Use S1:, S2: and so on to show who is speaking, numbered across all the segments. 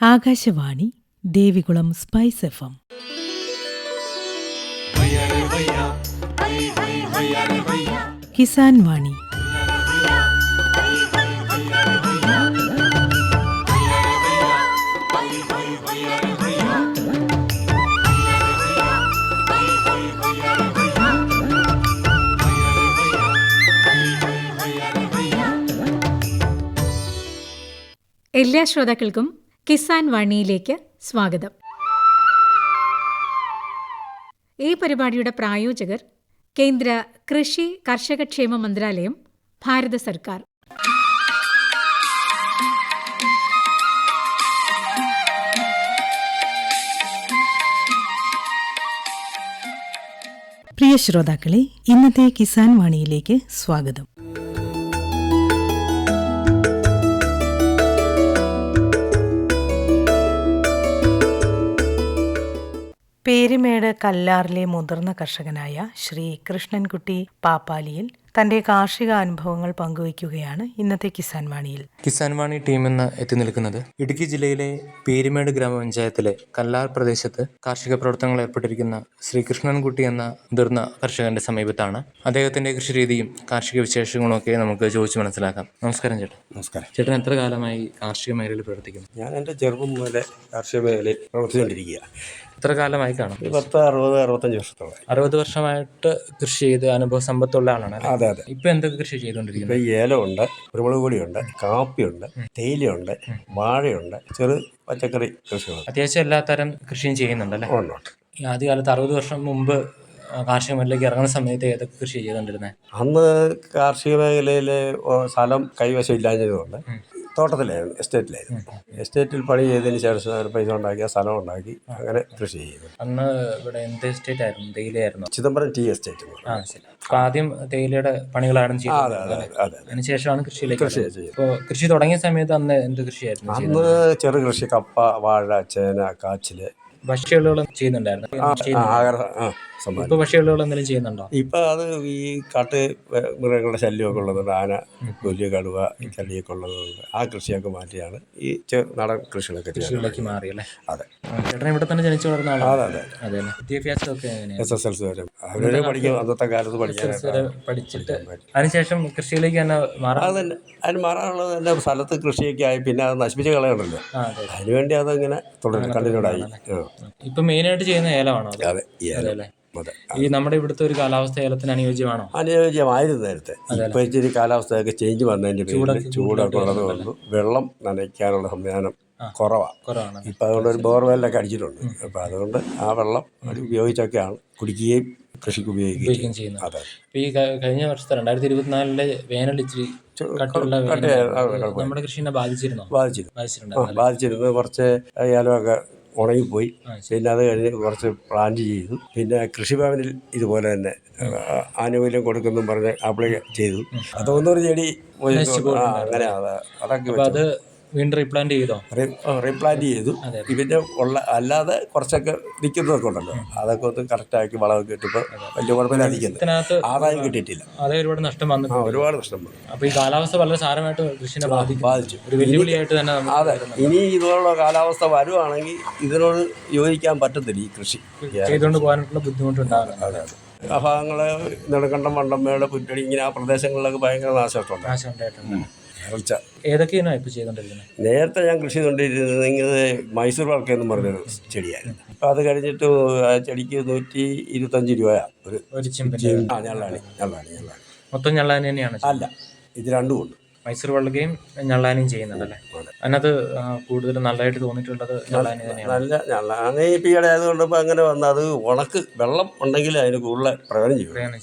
S1: Akashvani Devikulam spice FM. Kisan വാണി.
S2: എല്ലാ ശ്രോതാക്കൾക്കും കിസാൻ വാണിയിലേക്ക് സ്വാഗതം. ഈ പരിപാടിയുടെ പ്രായോജകർ കേന്ദ്ര കൃഷി കർഷകക്ഷേമ മന്ത്രാലയം, ഭാരത സർക്കാർ.
S1: പ്രിയ ശ്രോതാക്കളെ, ഇന്നത്തെ കിസാൻ വാണിയിലേക്ക് സ്വാഗതം. പേരുമേട് കല്ലാറിലെ മുതിർന്ന കർഷകനായ ശ്രീ കൃഷ്ണൻകുട്ടി പാപ്പാലിയിൽ തന്റെ കാർഷിക അനുഭവങ്ങൾ പങ്കുവയ്ക്കുകയാണ് ഇന്നത്തെ കിസാൻ വാണിയിൽ.
S3: കിസാൻ വാണി ടീം എന്ന് എത്തി നിൽക്കുന്നത് ഇടുക്കി ജില്ലയിലെ പേരുമേട് ഗ്രാമപഞ്ചായത്തിലെ കല്ലാർ പ്രദേശത്ത് കാർഷിക പ്രവർത്തനങ്ങൾ ഏർപ്പെട്ടിരിക്കുന്ന ശ്രീ കൃഷ്ണൻകുട്ടി എന്ന മുതിർന്ന കർഷകന്റെ സമീപത്താണ്. അദ്ദേഹത്തിന്റെ കൃഷിരീതിയും കാർഷിക വിശേഷങ്ങളും ഒക്കെ നമുക്ക് ചോദിച്ചു മനസ്സിലാക്കാം. നമസ്കാരം ചേട്ടൻ.
S4: നമസ്കാരം.
S3: ചേട്ടൻ എത്ര കാലമായി കാർഷിക മേഖലയിൽ പ്രവർത്തിക്കുന്നു?
S4: ഞാൻ എൻ്റെ ചെറുപ്പം മുതലേ കാർഷിക മേഖലയിൽ പ്രവർത്തിച്ചുകൊണ്ടിരിക്കുക.
S3: എത്ര കാലമായി കാണും?
S4: 60-65 വർഷത്തോളം.
S3: 60 വർഷമായിട്ട് കൃഷി ചെയ്ത് അനുഭവ സമ്പത്തുള്ള ആളാണ്.
S4: അതെ അതെ.
S3: ഇപ്പൊ എന്തൊക്കെ കൃഷി ചെയ്തുകൊണ്ടിരിക്കുന്നത്?
S4: ഇപ്പം ഏലമുണ്ട്, കുരുമുളക് പൊടിയുണ്ട്, കാപ്പിയുണ്ട്, തേയിലയുണ്ട്, വാഴയുണ്ട്, ചെറു പച്ചക്കറി കൃഷികളുണ്ട്.
S3: അത്യാവശ്യം എല്ലാ തരം കൃഷിയും ചെയ്യുന്നുണ്ടല്ലേ?
S4: ഉണ്ട്.
S3: ഈ ആദ്യകാലത്ത് 60 വർഷം മുമ്പ് കാർഷിക മേഖലയിലേക്ക് ഇറങ്ങുന്ന സമയത്ത് ഏതൊക്കെ കൃഷി ചെയ്തുകൊണ്ടിരുന്നത്?
S4: അന്ന് കാർഷിക മേഖലയിൽ സ്ഥലം കൈവശം ഇല്ലാഞ്ഞതുകൊണ്ട് തോട്ടത്തിലായിരുന്നു, എസ്റ്റേറ്റിലായിരുന്നു. എസ്റ്റേറ്റിൽ പണി ചെയ്തതിന് ശേഷം പൈസ ഉണ്ടാക്കി, സ്ഥലം ഉണ്ടാക്കി, അങ്ങനെ കൃഷി ചെയ്തു.
S3: അന്ന് ഇവിടെ എന്ത് എസ്റ്റേറ്റ് ആയിരുന്നു? തേയിലയായിരുന്നു?
S4: Chidambaram tea estate.
S3: ശരി. അപ്പൊ ആദ്യം തേയിലയുടെ പണികളാണ് ചെയ്യുന്നത്.
S4: അതെ.
S3: അതിനുശേഷമാണ് കൃഷിയിലേക്ക്.
S4: കൃഷി ചെയ്യും.
S3: ഇപ്പോൾ കൃഷി തുടങ്ങിയ സമയത്ത് അന്ന് എന്ത് കൃഷിയായിരുന്നു?
S4: അന്ന് ചെറു കൃഷി, കപ്പ, വാഴ, ചേന, കാച്ചില്,
S3: ഭക്ഷ്യവിളകൾ ചെയ്യുന്നുണ്ടായിരുന്നു. ഇപ്പൊ ഭക്ഷ്യവിളകൾ എന്തെങ്കിലും ചെയ്യുന്നുണ്ടോ?
S4: ഇപ്പൊ അത് ഈ കാട്ട് മൃഗങ്ങളുടെ ശല്യമൊക്കെ ഉള്ളതുകൊണ്ട്, ആന, പുല്ല്, കടുവ, ചള്ളിയൊക്കെ ഉള്ളതുകൊണ്ട് ആ കൃഷിയൊക്കെ മാറ്റിയാണ് ഈ നടൻ കൃഷികളൊക്കെ
S3: മാറിയല്ലേ?
S4: അതെ.
S3: ചേട്ടൻ ഇവിടെ തന്നെ ജനിച്ചു വളർന്ന ആളാണ്?
S4: അതെ.
S3: അതെ. വിദ്യാഭ്യാസമൊക്കെ
S4: SSLC വരെ അവരെ പഠിക്കും. അന്നത്തെ കാലത്ത്
S3: പഠിച്ചിട്ട് അതിനുശേഷം കൃഷിയിലേക്ക് തന്നെ
S4: അതിന് മാറാനുള്ളത് എൻ്റെ സ്ഥലത്ത് കൃഷിയൊക്കെ ആയി. പിന്നെ അത് നശിപ്പിച്ച് കളയണമല്ലോ, അതിനുവേണ്ടി അതങ്ങനെ കണ്ടിന്യൂഡായി.
S3: ഇപ്പൊ മെയിനായിട്ട് ചെയ്യുന്ന ഏലമാണോ?
S4: അതെ, ഏലം.
S3: ഈ നമ്മുടെ ഇവിടുത്തെ ഒരു കാലാവസ്ഥ ഏലത്തിന് അനുയോജ്യമാണോ?
S4: അനുയോജ്യമായിരുന്നു നേരത്തെ. ഇപ്പൊ ഇച്ചിരി കാലാവസ്ഥയൊക്കെ ചേഞ്ച് വന്നതിന്റെ പേരിൽ ചൂടൊക്കെ ഉള്ളത് കൊണ്ട് വെള്ളം നനയ്ക്കാനുള്ള സംവിധാനം കുറവാണ്. ഇപ്പൊ അതുകൊണ്ട് ഒരു ബോർവെല്ലൊക്കെ അടിച്ചിട്ടുണ്ട്. അപ്പൊ അതുകൊണ്ട് ആ വെള്ളം ഉപയോഗിച്ചൊക്കെയാണ് കുടിക്കുകയും കൃഷിക്ക് ഉപയോഗിക്കുകയും ചെയ്യുന്നത്. അതെ.
S3: ഈ കഴിഞ്ഞ വർഷത്തെ 2024 വേനൽ ഇച്ചിരി നമ്മുടെ കൃഷിനെ
S4: ബാധിച്ചിരുന്നു. കുറച്ച് ഏലമൊക്കെ ഉണങ്ങിപ്പോയി. പിന്നെ അത് കഴിഞ്ഞ് കുറച്ച് പ്ലാന്റ് ചെയ്തു. പിന്നെ കൃഷിഭവനിൽ ഇതുപോലെ തന്നെ ആനുകൂല്യം കൊടുക്കുന്നും പറഞ്ഞ് അപ്ലൈ ചെയ്തു. അതൊന്നൊരു ചെടി അങ്ങനെ അതൊക്കെ
S3: വീണ്ടും റീപ്ലാന്റ് ചെയ്തോ?
S4: റീപ്ലാന്റ് ചെയ്തു. പിന്നെ അല്ലാതെ കുറച്ചൊക്കെ നിൽക്കുന്നതൊക്കെ ഉണ്ടല്ലോ, അതൊക്കെ ഒന്ന് കറക്റ്റാക്കി വളമൊക്കെ ഇട്ടിപ്പോൾ വലിയ കുഴപ്പമില്ലാതിരിക്കുന്നത്. ആദായം കിട്ടിയിട്ടില്ല.
S3: ഒരുപാട് നഷ്ടം വന്നു.
S4: ഒരുപാട് നഷ്ടം വന്നു.
S3: അപ്പോൾ ഈ കാലാവസ്ഥ വളരെ സാരമായിട്ട് കൃഷിനെ ബാധിച്ചു. ഒരു വെല്ലുവിളിയായിട്ട് തന്നെ.
S4: അതെ. ഇനി ഇതുപോലുള്ള കാലാവസ്ഥ വരുവാണെങ്കിൽ ഇതിനോട് യോജിക്കാൻ പറ്റത്തില്ല ഈ കൃഷി
S3: ചെയ്തുകൊണ്ട് പോകാനുള്ള ബുദ്ധിമുട്ടുണ്ടാകും.
S4: അതെ. ആ ഭാഗങ്ങളെ നെടുങ്കണ്ടം, വണ്ടമ്മേട്, പുറ്റടി, ഇങ്ങനെ ആ പ്രദേശങ്ങളിലൊക്കെ ഭയങ്കര നാശമുണ്ടായിട്ടുണ്ട്.
S3: ഏതൊക്കെയാണ് ഇപ്പോൾ ചെയ്തുകൊണ്ടിരിക്കുന്നത്?
S4: നേരത്തെ ഞാൻ കൃഷി ചെയ്തുകൊണ്ടിരുന്നത് ഇങ്ങനെ മൈസൂർ വളക്ക എന്ന് പറഞ്ഞൊരു ചെടിയായിരുന്നു. അപ്പം അത് കഴിഞ്ഞിട്ട് ആ ചെടിക്ക് 125 രൂപയാണ് ഒരു ഞള്ളാണി.
S3: മൊത്തം ഞള്ളാനി തന്നെയാണ്?
S4: അല്ല, ഇത് രണ്ടും ഉണ്ട്.
S3: മൈസൂർ വള്ളികയും ഞള്ളാനിയും ചെയ്യുന്നുണ്ടല്ലേ? അതിനകത്ത് കൂടുതൽ നല്ലതായിട്ട് തോന്നിയിട്ടുള്ളത് ഞള്ളാനി തന്നെയാണ്.
S4: നല്ല ഞള്ളാനി പീടെ ആയതുകൊണ്ട് ഇപ്പം അങ്ങനെ വന്ന് അത് ഉണക്ക് വെള്ളം ഉണ്ടെങ്കിൽ അതിന് കൂടുതൽ പ്രയോജനം ചെയ്യും.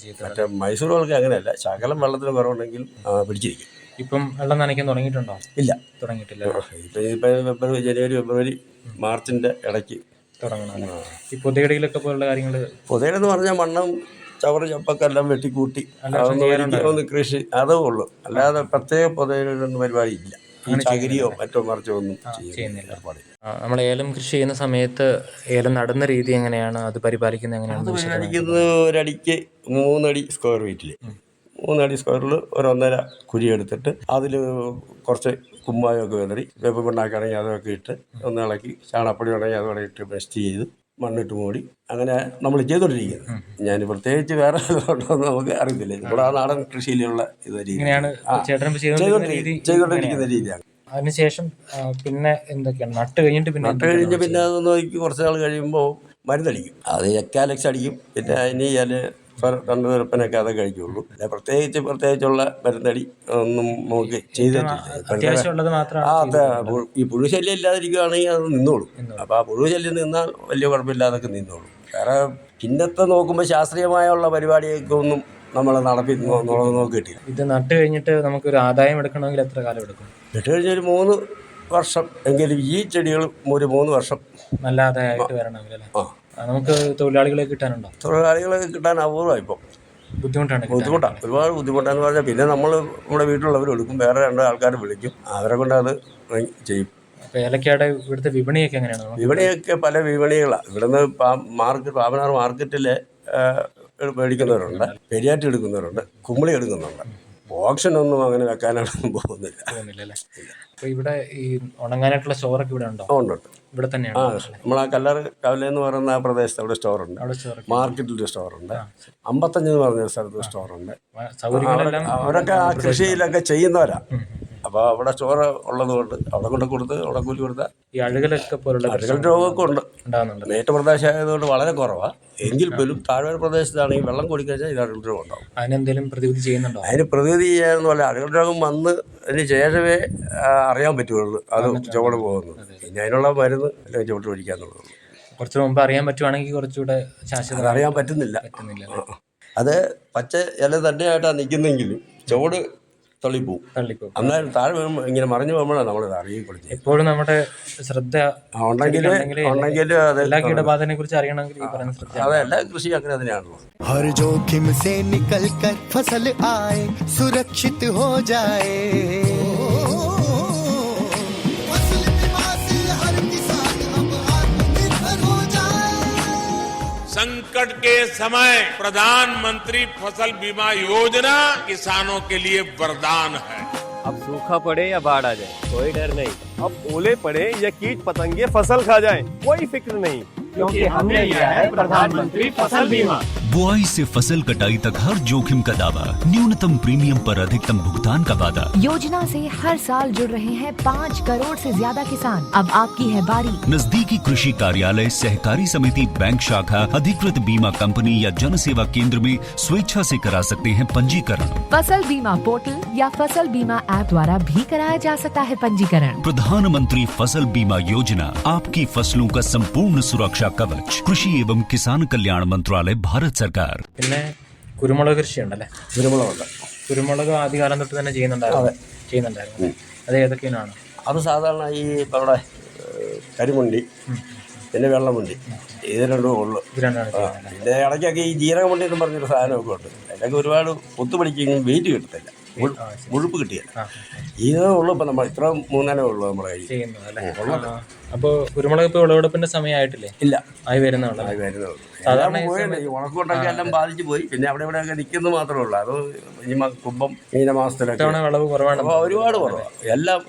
S4: മറ്റേ മൈസൂർ വളക്ക അങ്ങനെയല്ല, ശകലം വെള്ളത്തിന് കുറവുണ്ടെങ്കിൽ പിടിച്ചിരിക്കും.
S3: ഇപ്പം വെള്ളം നനയ്ക്കാൻ തുടങ്ങിയിട്ടുണ്ടോ?
S4: ഇല്ല,
S3: തുടങ്ങിയിട്ടില്ല.
S4: ഇപ്പം ജനുവരി, ഫെബ്രുവരി, മാർച്ചിൻ്റെ ഇടയ്ക്ക്
S3: തുടങ്ങണം. ഈ പൊതയിടയിലൊക്കെ പോലുള്ള കാര്യങ്ങൾ?
S4: പൊതയിടെന്ന് പറഞ്ഞാൽ മണ്ണും ചവറ് ചപ്പൊക്കെ എല്ലാം വെട്ടിക്കൂട്ടി ഒന്ന് കൃഷി അതേ ഉള്ളൂ. അല്ലാതെ പ്രത്യേക പൊതയിലൊന്നും പരിപാടി ഇല്ല. ചകിരിയോ മറ്റോ മറിച്ചോ ഒന്നും ചെയ്യുന്നില്ല.
S3: നമ്മൾ ഏലം കൃഷി ചെയ്യുന്ന സമയത്ത് ഏലം നടുന്ന രീതി എങ്ങനെയാണ്? അത് പരിപാലിക്കുന്നത് എങ്ങനെയാണ്?
S4: അത് പരിപാലിക്കുന്നത് ഒരടിക്ക് 3 അടി സ്ക്വയർ ഫീറ്റിൽ 3 അടി സ്ക്വയറിൽ 1.5 കുഴി എടുത്തിട്ട് അതിൽ കുറച്ച് കുമ്മായമൊക്കെ വിതറി വേപ്പ് പിണ്ണാക്കാണെങ്കിൽ അതൊക്കെ ഇട്ട് ഒന്ന് ഇളക്കി ചാണകപ്പൊടി ഉണ്ടെങ്കിൽ അതുകൂടെ ഇട്ട് ബെസ്റ്റ് ചെയ്ത് മണ്ണിട്ട് മൂടി അങ്ങനെ നമ്മൾ ചെയ്തുകൊണ്ടിരിക്കുന്നത്. ഞാൻ പ്രത്യേകിച്ച് വേറെ ഉണ്ടോ നമുക്ക് അറിയത്തില്ല. ഇവിടെ ആ നാടൻ കൃഷിയിലുള്ള ഇത് ചെയ്തുകൊണ്ടിരിക്കുന്ന രീതിയാണ്.
S3: അതിനുശേഷം പിന്നെ എന്തൊക്കെയാണ് നട്ട് കഴിഞ്ഞിട്ട് പിന്നെ
S4: പിന്നെ അത് നോക്കി കുറച്ച് നാൾ കഴിയുമ്പോൾ മരുന്നടിക്കും. അത് എക്കാലക്സ് അടിക്കും. പിന്നെ അതിന് ഞാൻ തണ്ടുനിരപ്പനൊക്കെ അത് കഴിക്കുള്ളൂ. പിന്നെ പ്രത്യേകിച്ചുള്ള മരുന്നടി ഒന്നും നമുക്ക് ചെയ്തിട്ടില്ല. ഈ പുഴുശല്യം ഇല്ലാതിരിക്കുകയാണെങ്കിൽ അത് നിന്നോളും. അപ്പോൾ ആ പുഴുശല്യം നിന്നാൽ വലിയ കുഴപ്പമില്ലാതൊക്കെ നിന്നോളും. വേറെ പിന്നത്തെ നോക്കുമ്പോൾ ശാസ്ത്രീയമായുള്ള പരിപാടിയൊക്കെ ഒന്നും നമ്മൾ നോക്കിയിട്ടില്ല.
S3: ഇത് നട്ട് കഴിഞ്ഞിട്ട് നമുക്കൊരു ആദായം എടുക്കണമെങ്കിൽ എത്ര കാലം എടുക്കും?
S4: നട്ട് കഴിഞ്ഞൊരു 3 വർഷം എങ്കിലും ഈ ചെടികൾ ഒരു 3 വർഷം
S3: നല്ല ആദായമായിട്ട് വരണമെങ്കിൽ നമുക്ക് തൊഴിലാളികളെ കിട്ടാനുണ്ടോ?
S4: തൊഴിലാളികളെ കിട്ടാൻ അപൂർവമാണ്. ഇപ്പം ബുദ്ധിമുട്ടാണ്, ഒരുപാട് ബുദ്ധിമുട്ടാന്ന് പറഞ്ഞാൽ. പിന്നെ നമ്മൾ നമ്മുടെ വീട്ടിലുള്ളവർ എടുക്കും, വേറെ 2 ആൾക്കാർ വിളിക്കും, അവരെ കൊണ്ട് അത് ചെയ്യും.
S3: ഏലക്കയുടെ ഇവിടുത്തെ വിപണിയൊക്കെ എങ്ങനെയാണ്?
S4: വിപണിയൊക്കെ പല വിപണികളാണ്. ഇവിടുന്ന് പാവനാർ മാർക്കറ്റിൽ മേടിക്കുന്നവരുണ്ട്, പെരിയാറ്റി എടുക്കുന്നവരുണ്ട്, കുമ്പളി എടുക്കുന്നുണ്ട്. ഓപ്ഷനൊന്നും അങ്ങനെ വെക്കാനായിട്ടൊന്നും പോകുന്നില്ല.
S3: അപ്പോൾ ഇവിടെ ഈ ഉണങ്ങാനായിട്ടുള്ള സ്റ്റോറൊക്കെ ഇവിടെ ഉണ്ടോ?
S4: ഉണ്ട്.
S3: ഇവിടെ തന്നെയാണ്.
S4: നമ്മളാ കവല എന്ന് പറയുന്ന ആ പ്രദേശത്ത് അവിടെ സ്റ്റോറുണ്ട്. മാർക്കറ്റിൽ സ്റ്റോറുണ്ട്. 55 എന്ന് പറഞ്ഞ സ്ഥലത്ത് സ്റ്റോറുണ്ട്. അവരൊക്കെ ആ കൃഷിയിലൊക്കെ ചെയ്യുന്നവരാ. അപ്പോൾ അവിടെ സ്റ്റോർ ഉള്ളത് കൊണ്ട് അവിടെ കൊണ്ട് കൊടുത്ത് അവിടെ കൂലി കൊടുത്താൽ
S3: ഈ അഴുകലൊക്കെ പോലുള്ള
S4: അഴുകൽ രോഗമൊക്കെ ഉണ്ട്. നേറ്റ പ്രദേശമായതുകൊണ്ട് വളരെ കുറവാണ്. എങ്കിൽ പോലും താഴ്വര പ്രദേശത്താണെങ്കിൽ വെള്ളം കുടിക്കഴിഞ്ഞാൽ ഇത് അഴുകൽ രോഗം ഉണ്ടാവും.
S3: അതിനെന്തെങ്കിലും പ്രതിവിധി ചെയ്യുന്നുണ്ടോ?
S4: അതിന് പ്രതിവിധി ചെയ്യാന്ന് പറഞ്ഞാൽ അഴുകൽ രോഗം വന്നതിന് ശേഷമേ അറിയാൻ പറ്റുള്ളൂ അത് ചുവട് പോകുന്നത്. പിന്നെ അതിനുള്ള മരുന്ന് അല്ലെങ്കിൽ ചുവട്ട് ഒഴിക്കാന്നുള്ളൂ.
S3: കുറച്ച് മുമ്പ് അറിയാൻ പറ്റുവാണെങ്കിൽ കുറച്ചുകൂടെ ശാശ്വത
S4: അറിയാൻ പറ്റുന്നില്ല. അത് പച്ച ഇല തന്നെയായിട്ടാണ് നിൽക്കുന്നെങ്കിലും ചുവട് തള്ളിപ്പോവും. അന്നേരം താഴെ വീഴുമ്പോൾ ഇങ്ങനെ മറിഞ്ഞു പോകുമ്പോഴാണ് നമ്മളിത് അറിയിക്കൊടുത്തത്.
S3: എപ്പോഴും നമ്മുടെ ശ്രദ്ധ
S4: ഉണ്ടെങ്കിൽ
S3: എല്ലാ കീടബാധനെ കുറിച്ച് അറിയണമെങ്കിൽ
S4: അതെ, എല്ലാ കൃഷിയും അങ്ങനെ തന്നെയാണല്ലോ.
S5: हर जोखिम से निकल कर फसल आए, सुरक्षित हो जाए, फसल बीमा से हर किसान अब आत्मनिर्भर हो जाए।
S6: संकट के समय प्रधानमंत्री फसल बीमा योजना किसानों के लिए वरदान है।
S7: अब सूखा पड़े या बाढ़ आ जाए कोई डर नहीं, अब ओले पड़े या कीट पतंगे फसल खा जाए कोई फिक्र नहीं, क्योंकि हमने लिया है प्रधानमंत्री फसल बीमा।
S8: बुआई से फसल कटाई तक हर जोखिम का दावा, न्यूनतम प्रीमियम पर अधिकतम भुगतान का वादा।
S9: योजना से हर साल जुड़ रहे हैं 5 करोड़ से ज्यादा किसान। अब आपकी है बारी।
S8: नजदीकी कृषि कार्यालय, सहकारी समिति, बैंक शाखा, अधिकृत बीमा कंपनी या जन सेवा केंद्र में स्वेच्छा से करा सकते हैं पंजीकरण।
S9: फसल बीमा पोर्टल या फसल बीमा ऐप द्वारा भी कराया जा सकता है पंजीकरण।
S8: प्रधानमंत्री फसल बीमा योजना, आपकी फसलों का संपूर्ण सुरक्षा कवच। कृषि एवं किसान कल्याण मंत्रालय, भारत സർക്കാർ.
S3: പിന്നെ കുരുമുളക് കൃഷി ഉണ്ടല്ലേ? കുരുമുളക് ആദ്യകാലം തൊട്ട് തന്നെ ചെയ്യുന്നുണ്ടായിരുന്നു. അത് ഏതൊക്കെയാണ്?
S4: അത് സാധാരണ ഈ നമ്മുടെ കരിമുണ്ടി, പിന്നെ വെള്ളമുണ്ടി, ഇത് രണ്ടും ഉള്ളു. പിന്നെ ഇടയ്ക്കൊക്കെ ഈ ജീരകമുണ്ടി എന്ന് പറഞ്ഞൊരു സാധനമൊക്കെ ഉണ്ട്. അതിനൊക്കെ ഒരുപാട് ഒത്തുപിടിക്കുകയും വെയിറ്റ് കിട്ടത്തില്ല, മുഴുപ്പ് കിട്ടിയല്ല. ഇതേ ഉള്ളൂ. ഇപ്പം നമ്മൾ ഇത്ര 3 ഉള്ളൂ നമ്മുടെ കയ്യിൽ ചെയ്യുന്നത്.
S3: അപ്പോൾ കുരുമുളക് ഇപ്പോൾ വിളവെടുപ്പിന്റെ സമയമായിട്ടില്ലേ?
S4: ഇല്ല,
S3: ആയി വരുന്നുള്ളൂ.
S4: സാധാരണ ഈ ഉണക്കൊണ്ടൊക്കെ എല്ലാം ബാധിച്ചു പോയി. പിന്നെ അവിടെ ഇവിടെയൊക്കെ നിൽക്കുന്നത് മാത്രമേ ഉള്ളൂ. അത് കുംഭം മീനമാസത്തിലൊക്കെ
S3: വിളവ് കുറവാണ്,
S4: ഒരുപാട് കുറവാണ്. എല്ലാം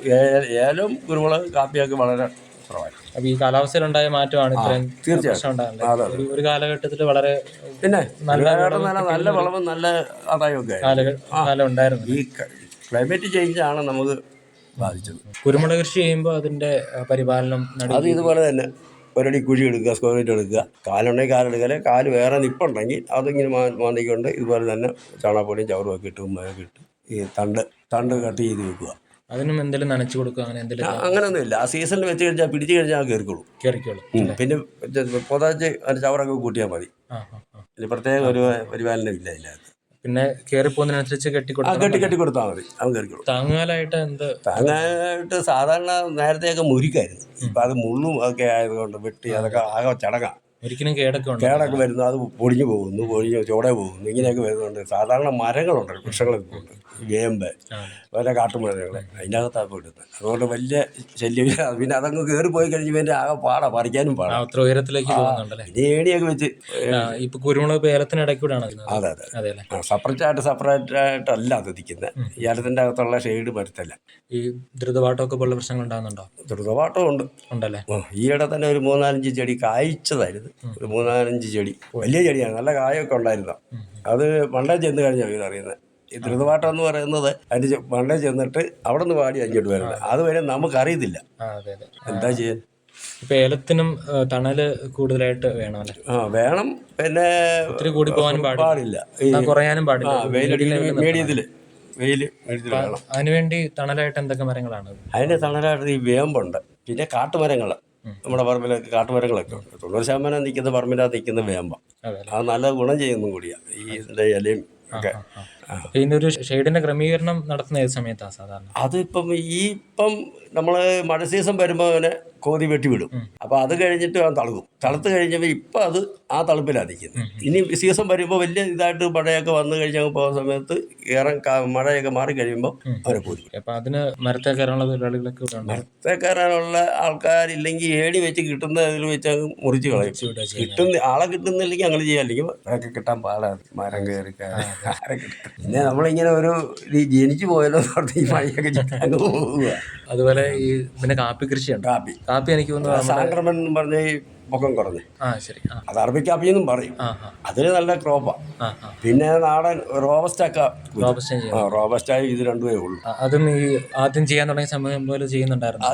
S4: ഏലം, കുരുമുളക്, കാപ്പിയൊക്കെ വളരെ കുറവാണ്.
S3: അപ്പോൾ ഈ കാലാവസ്ഥയിലുണ്ടായ മാറ്റമാണ് ഇത്രയും തീർച്ചയായിട്ടും. ഒരു കാലഘട്ടത്തിൽ വളരെ
S4: പിന്നെ നല്ല വളവും നല്ല ആദായമൊക്കെ
S3: കാലം ഉണ്ടായിരുന്നു.
S4: ഈ ക്ലൈമറ്റ് ചേഞ്ചാണ് നമുക്ക് ബാധിച്ചത്.
S3: കുരുമുളക് കൃഷി ചെയ്യുമ്പോൾ അതിൻ്റെ പരിപാലനം
S4: അത് ഇതുപോലെ തന്നെ ഒരടി കുഴി എടുക്കുക, സ്ക്വയർ ഫീറ്റ് എടുക്കുക, കാലുണ്ടെങ്കിൽ കാലെടുക്കല്, കാല് വേറെ നിപ്പുണ്ടെങ്കിൽ അതിങ്ങനെ മാന്തിക്കൊണ്ട് ഇതുപോലെ തന്നെ ചാണകപ്പൊടിയും ചവറും ഒക്കെ ഇട്ട് ഉമ്മയൊക്കെ ഇട്ട് ഈ തണ്ട് കട്ട് ചെയ്ത് വെക്കുക.
S3: അതിനും എന്തെങ്കിലും നനച്ചു കൊടുക്കുക
S4: അങ്ങനെയൊന്നുമില്ല. ആ സീസണിൽ വെച്ച് കഴിഞ്ഞാൽ പിടിച്ചു കഴിഞ്ഞാൽ കയറിക്കോളും. പിന്നെ പൊതാച്ച് അതിൻ്റെ ചവറൊക്കെ കൂട്ടിയാൽ മതി. ഇനി പ്രത്യേക ഒരു പരിപാലനം ഇല്ല ഇതിനകത്ത്.
S3: പിന്നെ കയറിപ്പോകുന്നതിനനുസരിച്ച് കെട്ടി
S4: കൊടുത്താൽ മതി, അവൻ കയറിക്കോളും.
S3: താങ്ങാനായിട്ട്
S4: സാധാരണ നേരത്തെയൊക്കെ മുരിക്കായിരുന്നു. ഇപ്പം അത് മുള്ളും ഒക്കെ ആയതുകൊണ്ട് വെട്ടി അതൊക്കെ ആകെ ചടങ്ങാം.
S3: ഒരിക്കലും കേടൊക്കെ ഉണ്ട്.
S4: കേടൊക്കെ വരുന്നു, അത് പൊടിഞ്ഞു പോകുന്നു, ചോടെ പോകുന്നു, ഇങ്ങനെയൊക്കെ വരുന്നുണ്ട്. സാധാരണ മരങ്ങളുണ്ട്, വൃക്ഷങ്ങളൊക്കെ ഉണ്ട്, വേമ്പ്, വല്ല കാട്ടുമരങ്ങൾ, അതിൻ്റെ അകത്താണ് ഇടുന്നത്. അതുകൊണ്ട് വലിയ ശല്യമില്ല. പിന്നെ അതങ്ങ് കയറി പോയി കഴിഞ്ഞപ്പോൾ എൻ്റെ ആകെ പാടാ, പറിക്കാനും പാടാ.
S3: അത്ര ഉയരത്തിലേക്ക് പോകുന്നുണ്ടല്ലേ?
S4: ഇനി ഏണിയൊക്കെ വെച്ച്
S3: ഇപ്പൊ കുരുമുളക് ഏലത്തിനിടയ്ക്കൂടാണ്.
S4: അതെ അതെ, സെപ്പറേറ്റായിട്ടല്ല അത് നിൽക്കുന്നത്. ഈ ഏലത്തിൻ്റെ അകത്തുള്ള ഷെയ്ഡ് മരത്തല്ല.
S3: ഈ ദ്രുതപാട്ടമൊക്കെ പോലുള്ള പ്രശ്നങ്ങൾ ഉണ്ടാകുന്നുണ്ടോ?
S4: ദ്രുതപാട്ടം ഉണ്ട്
S3: ഉണ്ടല്ലേ?
S4: ഈയിടെ തന്നെ ഒരു 3-4 ചെടി കായ്ച്ചതായിരുന്നു. ഒരു 3-5 ചെടി വലിയ ചെടിയാണ്, നല്ല കായൊക്കെ ഉണ്ടായിരുന്നു. അത് മണ്ടേ ചെന്ന് കഴിഞ്ഞാൽ വീട് അറിയുന്നത്. ഈ ദ്രുതപാട്ടം എന്ന് പറയുന്നത് അതിൻ്റെ മണ്ടേ ചെന്നിട്ട് അവിടെ നിന്ന് പാടി അഞ്ചോട്ട് വരുന്നത്, അതുവരെ നമുക്കറിയത്തില്ല. എന്താ ചെയ്യാൻ?
S3: ഇപ്പൊ ഏലത്തിനും തണല് കൂടുതലായിട്ട് വേണം അല്ലേ?
S4: വേണം. പിന്നെ
S3: ഒത്തിരി കൂടി പോകാനും
S4: പാടില്ല,
S3: കുറയാനും പാടില്ല.
S4: മീഡിയത്തില് വെയിൽ വേണം.
S3: അതിനുവേണ്ടി തണലായിട്ട് എന്തൊക്കെ മരങ്ങളാണ്?
S4: അതിൻ്റെ തണലായിട്ട് ഈ വേമ്പുണ്ട്, പിന്നെ കാട്ടുമരങ്ങൾ. നമ്മുടെ പറമ്പിലൊക്കെ കാട്ടുമരങ്ങളൊക്കെ ഉണ്ട്. 90% നിൽക്കുന്ന പറമ്പിനകത്ത് നിൽക്കുന്ന വേമ്പ. അത് നല്ല ഗുണം ചെയ്യുന്നതും കൂടിയാണ് ഈ ഇതിൻ്റെ ഇലയും ഒക്കെ.
S3: ഇതിന്റെ ഒരു ഷെയ്ഡിന്റെ ക്രമീകരണം നടത്തുന്ന ഏത് സമയത്താണ് സാധാരണ?
S4: അതിപ്പം നമ്മൾ മഴ സീസൺ വരുമ്പോൾ അവനെ കോതി വെട്ടി വിടും. അപ്പോൾ അത് കഴിഞ്ഞിട്ട് അവൻ തളുക്കും. തളുത്ത് കഴിഞ്ഞപ്പോൾ ഇപ്പം അത് ആ തളുപ്പിലാണ് നിൽക്കുന്നത്. ഇനി സീസൺ വരുമ്പോൾ വലിയ ഇതായിട്ട് മഴയൊക്കെ വന്നു കഴിഞ്ഞാൽ പോകുന്ന സമയത്ത് മഴയൊക്കെ മാറി കഴിയുമ്പോൾ അവനെ കോതി.
S3: അപ്പം അതിന് മരത്തെ കയറാനുള്ള തൊഴിലാളികളൊക്കെ
S4: മരത്തെ കയറാനുള്ള ആൾക്കാരില്ലെങ്കിൽ ഏടി വെച്ച് കിട്ടുന്ന ഇതിൽ വെച്ച് മുറിച്ച് കളയും. ആളെ കിട്ടുന്നില്ലെങ്കിൽ അങ്ങനെ ചെയ്യാം. അല്ലെങ്കിൽ അതൊക്കെ കിട്ടാൻ പാടാണ്, മരം കയറി ആരെ കിട്ടും. പിന്നെ നമ്മളിങ്ങനെ ഒരു ജനിച്ചു പോയല്ലോ ഈ മഴയൊക്കെ അങ്ങ് പോവുക.
S3: അതുപോലെ ഈ പിന്നെ കാപ്പി കൃഷിയുണ്ട്. കാപ്പി എനിക്ക്
S4: സാക്രമൻ എന്ന് പറഞ്ഞ ഈ പൊക്കം കുറഞ്ഞ്, അത് അറബി കാപ്പി എന്നും പറയും. അതിന് നല്ല ക്രോപ്പാണ്. പിന്നെ നാടൻ റോബസ്റ്റായി ഇത് രണ്ടുമേ ഉള്ളൂ.
S3: അതും ഈ ആദ്യം ചെയ്യാൻ തുടങ്ങിയ സമയം പോലെ ചെയ്യുന്നുണ്ടായിരുന്നു.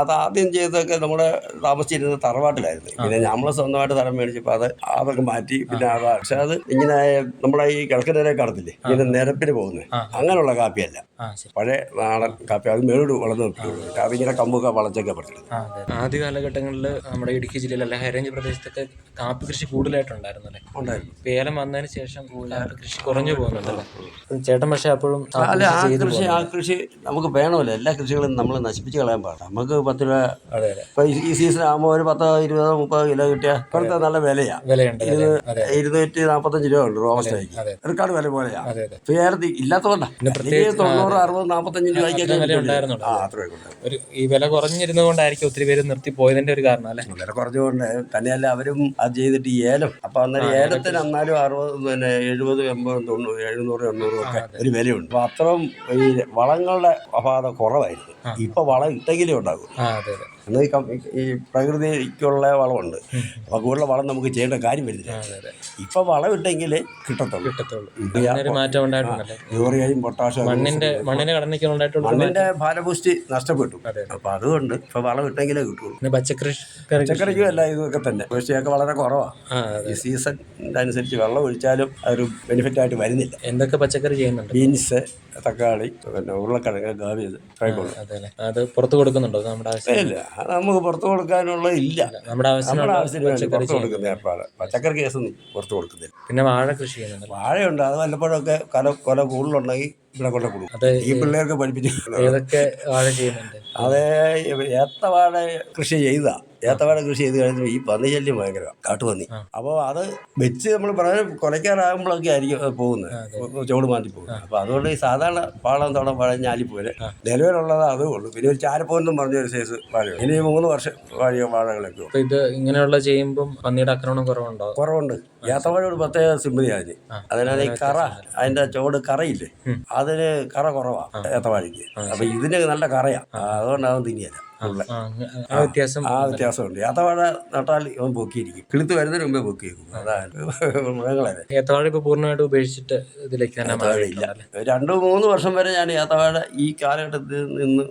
S4: അത് ആദ്യം ചെയ്തൊക്കെ നമ്മുടെ താമസിച്ചിരുന്നത് തറവാട്ടിലായിരുന്നു. പിന്നെ നമ്മൾ സ്വന്തമായിട്ട് സ്ഥലം മേടിച്ചപ്പോൾ അതൊക്കെ മാറ്റി. പിന്നെ പക്ഷെ അത് ഇങ്ങനെ നമ്മുടെ ഈ കിഴക്കനേരെ കാണത്തില്ലേ, ഇങ്ങനെ നിരപ്പിന് പോകുന്നത്, അങ്ങനെയുള്ള കാപ്പിയല്ല, പഴയ നാടൻ കാപ്പി. അത് മേലോട് വളർന്നു കിട്ടുള്ളൂ. അതിങ്ങനെ കമ്പൊക്കെ വളച്ചൊക്കെ പറ്റുള്ളൂ.
S3: ആദ്യ കാലഘട്ടങ്ങളിൽ നമ്മുടെ ഇടുക്കി ജില്ലയിൽ അല്ലെ ഹൈറേഞ്ച് പ്രദേശത്തൊക്കെ കാപ്പി കൃഷി കൂടുതലായിട്ടുണ്ടായിരുന്നല്ലേ?
S4: ഉണ്ടായിരുന്നു.
S3: ഏലം വന്നതിന് ശേഷം കാപ്പി കൃഷി കുറഞ്ഞു പോകുന്നുണ്ടല്ലേ ചേട്ടൻ? പക്ഷെ അപ്പോഴും
S4: ആ കൃഷി നമുക്ക് വേണമല്ലോ. എല്ലാ കൃഷികളും നമ്മൾ നശിപ്പിച്ച് കളയാൻ പാടില്ല. നമുക്ക് 10 രൂപ ഇപ്പൊ ഈ സീസൺ ആകുമ്പോൾ ഒരു 10, 20, 30 കിലോ കിട്ടിയാൽ ഇപ്പോഴത്തെ നല്ല വിലയാണ്. 245 രൂപ ഉണ്ട് റോബസ്റ്റയ്ക്ക്. റെക്കോർഡ് വില പോലെയാണ്. ഇല്ലാത്തതുകൊണ്ടാണ് 90, 60, 45 രൂപയ്ക്ക്
S3: ഈ വില കുറഞ്ഞിരുന്നത് കൊണ്ടായിരിക്കും ഒത്തിരി പേര് നിർത്തി പോയതിന്റെ ഒരു കാരണം അല്ലെ?
S4: വില കുറഞ്ഞുകൊണ്ട് തന്നെയല്ല അവരും അത് ചെയ്തിട്ട് ഈ ഏലം. അപ്പൊ അന്നേരം ഏലത്തിന് എന്നാലും 60, 70, 80, 90, 700, 800 ഒക്കെ ഒരു വിലയുണ്ട്. അപ്പൊ അത്രയും ഈ വളങ്ങളുടെ അപാകത കുറവായിരുന്നു. ഇപ്പൊ വളം ഇട്ടെങ്കിലും ഉണ്ടാകും. എന്നാൽ ഈ പ്രകൃതിക്കുള്ള വളമുണ്ട്. അപ്പൊ കൂടുതൽ വളം നമുക്ക് ചെയ്യേണ്ട കാര്യം വരുന്നില്ല. ഇപ്പൊ വളം ഇട്ടെങ്കിൽ കിട്ടത്തുള്ളൂ. യൂറിയയും പൊട്ടാഷ്യം മണ്ണിന്റെ ഫലപുഷ്ടി നഷ്ടപ്പെട്ടു. അപ്പൊ അതുകൊണ്ട് ഇപ്പൊ വളം ഇട്ടെങ്കിലേ കിട്ടുള്ളൂ. പച്ചക്കറിക്കും അല്ല ഇതൊക്കെ തന്നെ പുഷ്ടിയൊക്കെ വളരെ കുറവാണ്. ഈ സീസണിന്റെ അനുസരിച്ച് വെള്ളം ഒഴിച്ചാലും അതൊരു ബെനിഫിറ്റ് ആയിട്ട് വരുന്നില്ല.
S3: എന്തൊക്കെ പച്ചക്കറി ചെയ്യുന്നുണ്ട്?
S4: ബീൻസ്, തക്കാളി, പിന്നെ ഉരുളക്കിഴങ്ങ്, കാബേജ്,
S3: അത് പുറത്ത് കൊടുക്കുന്നുണ്ടോ? നമ്മുടെ
S4: ഇല്ല, അത് നമുക്ക് പുറത്ത് കൊടുക്കാനുള്ള ഇല്ല. നമ്മുടെ ആവശ്യത്തിന് വേണ്ടി പുറത്ത് കൊടുക്കുന്ന ഏർപ്പാട്. പച്ചക്കറി കേസൊന്നും പുറത്ത് കൊടുക്കുന്നില്ല.
S3: പിന്നെ വാഴ കൃഷി ചെയ്യുന്നുണ്ട്.
S4: വാഴയുണ്ട്. അത് വല്ലപ്പോഴൊക്കെ കൊല കൂടുതലുണ്ടെങ്കിൽ ഇവിടെ കൊണ്ട് കൊടുക്കും. ഈ പിള്ളേർക്ക് പഠിപ്പിച്ച്.
S3: ഏതൊക്കെ വാഴ ചെയ്യുന്നുണ്ട്?
S4: അത് ഏത്തവാഴ കൃഷി ചെയ്ത് കഴിഞ്ഞാൽ ഈ പന്നി ശല്യം ഭയങ്കര കാട്ടുപന്നി. അപ്പോൾ അത് വെച്ച് നമ്മൾ പറയാൻ കൊലയ്ക്കാറാകുമ്പോഴൊക്കെ ആയിരിക്കും പോകുന്നത്, ചോട് മാറ്റി പോകുന്നത്. അപ്പോൾ അതുകൊണ്ട് ഈ സാധാരണ പാളം തോളം വാഴ ഞാലിപ്പോലെ നിലവിലുള്ളത് അതേ ഉള്ളൂ. പിന്നെ ഒരു ചാരപ്പോന്നും പറഞ്ഞൊരു സൈസ് വാഴ. ഇനി 3 വർഷം വാഴകളൊക്കെ.
S3: അപ്പോൾ ഇത് ഇങ്ങനെയുള്ള ചെയ്യുമ്പം പന്നിയുടെ ആക്രമണം കുറവുണ്ട്.
S4: ഏത്തവാഴ ഒരു പ്രത്യേക സിമ്പതിയാണ്. അതിനാൽ ഈ കറ, അതിന്റെ ചോട് കറയില്ലേ, അതിന് കറ കുറവാണ് ഏത്തവാഴയ്ക്ക്. അപ്പൊ ഇതിന് നല്ല കറയാണ്. അതുകൊണ്ട് അവൻ തിന്നിയല്ല. വ്യത്യാസമുണ്ട്. ഏത്തവാഴ നട്ടാൽ ഇവൻ പൊക്കിയിരിക്കും. കിളുത്ത് വരുന്നതിന് മുമ്പേ പൊക്കിയിരിക്കും. അതാണ് മൃഗങ്ങളെ.
S3: ഏത്തവാഴ ഇപ്പൊ പൂർണ്ണമായിട്ട് ഉപേക്ഷിച്ചിട്ട് ഇതിലേക്ക്
S4: ഇല്ല. 2-3 വർഷം വരെ ഞാൻ ഏത്തവാഴ ഈ കാലഘട്ടത്തിൽ നിന്ന്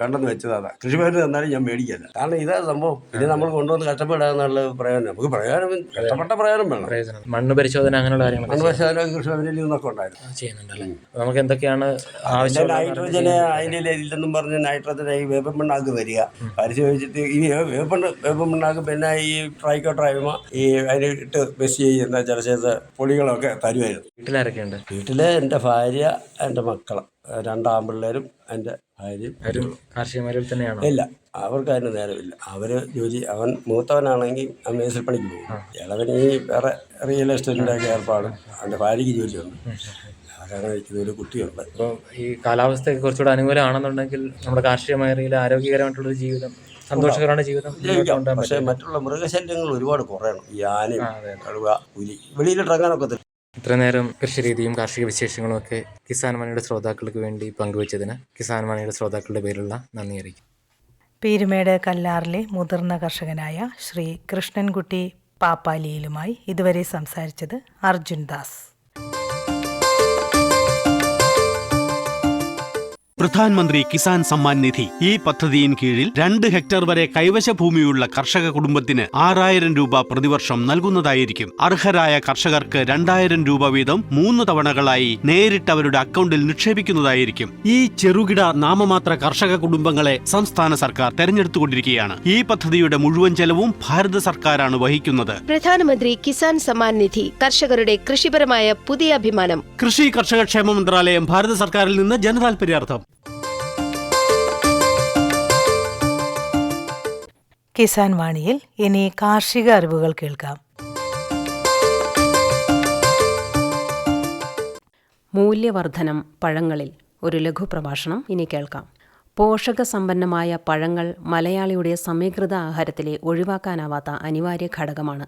S4: വേണ്ടെന്ന് വെച്ചതാണ്. കൃഷിഭവന് തന്നാലും ഞാൻ മേടിക്കല്ല. കാരണം ഇതാ സംഭവം. പിന്നെ നമ്മൾ കൊണ്ടുവന്ന് കഷ്ടപ്പെടാന്നുള്ള പ്രയോജനം. നമുക്ക് പ്രയോജനം, കഷ്ടപ്പെട്ട പ്രയോജനം വേണം.
S3: മണ്ണ് പരിശോധന അങ്ങനെയുള്ള കാര്യങ്ങൾ.
S4: മണ്ണ് പരിശോധന കൃഷിഭവനിൽ നിന്നൊക്കെ ഉണ്ടായിരുന്നു.
S3: ചെയ്യുന്നുണ്ടല്ലേ? നമുക്ക് എന്തൊക്കെയാണ്
S4: ആവശ്യം? നൈട്രജന് അതിൻ്റെ ഇല്ലെന്നും പറഞ്ഞ് നൈട്രജൻ ഈ വേപ്പൻ മണ്ണാക്കുന്നത് വരിക. പരസ്യം വെച്ചിട്ട് ഈ വേപ്പുണ്ടാക്കും. പിന്നെ ഈ ട്രൈമ ഈ അതിനിട്ട് ബസ് ചെയ്യുന്ന ചില പൊടികളൊക്കെ തരുമായിരുന്നു.
S3: വീട്ടിലാരൊക്കെയുണ്ട്?
S4: വീട്ടിൽ എൻ്റെ ഭാര്യ, എൻ്റെ മക്കൾ, 2 ആൺപിള്ളേരും എൻ്റെ ഭാര്യയും.
S3: ഒരു കാർഷിക മേഖലയിൽ തന്നെയാണോ?
S4: ഇല്ല, അവർക്ക് അതിന് നേരമില്ല. അവർ അവൻ മൂത്തവനാണെങ്കിൽ മേസിൽ പണിക്ക് പോകും. ഇളവന് ഈ വേറെ റിയൽ എസ്റ്റേറ്റിൻ്റെ ഒക്കെ ഏർപ്പാടും. അവൻ്റെ ഭാര്യയ്ക്ക് ജോലിയുണ്ട്. അങ്ങനെ വയ്ക്കുന്ന ഒരു കുട്ടിയുണ്ട്.
S3: അപ്പോൾ ഈ കാലാവസ്ഥയൊക്കെ കുറച്ചുകൂടെ അനുകൂലമാണെന്നുണ്ടെങ്കിൽ നമ്മുടെ കാർഷിക മേഖലയിൽ ആരോഗ്യകരമായിട്ടുള്ളൊരു ജീവിതം, സന്തോഷകരമായ ജീവിതം
S4: ജീവിക്കാം. പക്ഷേ മറ്റുള്ള മൃഗശല്യങ്ങൾ ഒരുപാട് കുറയണം. ഈ ആനയും കടുവ, പുലി വെളിയിലിട്ടിറങ്ങാനൊക്കെ.
S3: ഇത്ര നേരം കൃഷിരീതിയും കാർഷിക വിശേഷങ്ങളും ഒക്കെ കിസാൻ വാണിയുടെ ശ്രോതാക്കൾക്ക് വേണ്ടി പങ്കുവച്ചതിന് കിസാൻ വാണിയുടെ ശ്രോതാക്കളുടെ പേരിലുള്ള നന്ദി അറിയിക്കും.
S1: പീരുമേട് കല്ലാറിലെ മുതിർന്ന കർഷകനായ ശ്രീ കൃഷ്ണൻകുട്ടി പാപ്പാലിയിലുമായി ഇതുവരെ സംസാരിച്ചത് അർജുൻ ദാസ്.
S10: പ്രധാൻമന്ത്രി കിസാൻ സമ്മാൻ നിധി ഈ പദ്ധതിയിൻ കീഴിൽ 2 ഹെക്ടർ വരെ കൈവശ ഭൂമിയുള്ള കർഷക കുടുംബത്തിന് 6000 രൂപ പ്രതിവർഷം നൽകുന്നതായിരിക്കും. അർഹരായ കർഷകർക്ക് 2000 രൂപ വീതം 3 തവണകളായി നേരിട്ട് അവരുടെ അക്കൗണ്ടിൽ നിക്ഷേപിക്കുന്നതായിരിക്കും. ഈ ചെറുകിട നാമമാത്ര കർഷക കുടുംബങ്ങളെ സംസ്ഥാന സർക്കാർ തെരഞ്ഞെടുത്തുകൊണ്ടിരിക്കുകയാണ്. ഈ പദ്ധതിയുടെ മുഴുവൻ ചെലവും ഭാരത സർക്കാരാണ് വഹിക്കുന്നത്.
S11: പ്രധാനമന്ത്രി കിസാൻ സമ്മാൻ നിധി കർഷകരുടെ കൃഷിപരമായ പുതിയ അഭിമാനം.
S10: കൃഷി കർഷക ക്ഷേമ മന്ത്രാലയം, ഭാരത സർക്കാരിൽ നിന്ന് ജനതാൽപര്യാർത്ഥം.
S1: കിസാൻ വാണിയിൽ ഇനി കാർഷിക അറിവുകൾ കേൾക്കാം.
S12: മൂല്യവർദ്ധനം പഴങ്ങളിൽ ഒരു ലഘുപ്രഭാഷണം ഇനി കേൾക്കാം. പോഷകസമ്പന്നമായ പഴങ്ങൾ മലയാളിയുടെ സമീകൃത ആഹാരത്തിലെ ഒഴിവാക്കാനാവാത്ത അനിവാര്യ ഘടകമാണ്.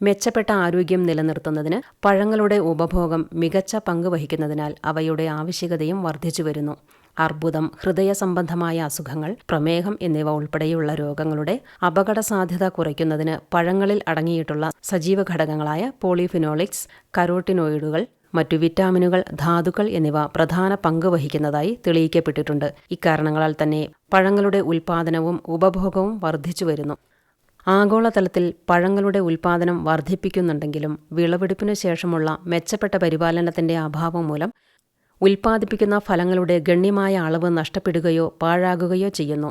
S12: മെച്ചപ്പെട്ട ആരോഗ്യം നിലനിർത്തുന്നതിന് പഴങ്ങളുടെ ഉപഭോഗം മികച്ച പങ്ക് വഹിക്കുന്നതിനാൽ അവയുടെ ആവശ്യകതയും വർദ്ധിച്ചു വരുന്നു. അർബുദം, ഹൃദയ സംബന്ധമായ അസുഖങ്ങൾ, പ്രമേഹം എന്നിവ ഉൾപ്പെടെയുള്ള രോഗങ്ങളുടെ അപകട സാധ്യത കുറയ്ക്കുന്നതിന് പഴങ്ങളിൽ അടങ്ങിയിട്ടുള്ള സജീവ ഘടകങ്ങളായ പോളിഫിനോളിക്സ്, കരോട്ടിനോയിഡുകൾ, മറ്റു വിറ്റാമിനുകൾ, ധാതുക്കൾ എന്നിവ പ്രധാന പങ്ക് വഹിക്കുന്നതായി തെളിയിക്കപ്പെട്ടിട്ടുണ്ട്. ഇക്കാരണങ്ങളാൽ തന്നെ പഴങ്ങളുടെ ഉൽപ്പാദനവും ഉപഭോഗവും വർദ്ധിച്ചു വരുന്നു. ആഗോളതലത്തിൽ പഴങ്ങളുടെ ഉൽപ്പാദനം വർദ്ധിപ്പിക്കുന്നുണ്ടെങ്കിലും വിളവെടുപ്പിനു ശേഷമുള്ള മെച്ചപ്പെട്ട പരിപാലനത്തിന്റെ അഭാവം മൂലം ഉൽപ്പാദിപ്പിക്കുന്ന ഫലങ്ങളുടെ ഗണ്യമായ അളവ് നഷ്ടപ്പെടുകയോ പാഴാകുകയോ ചെയ്യുന്നു.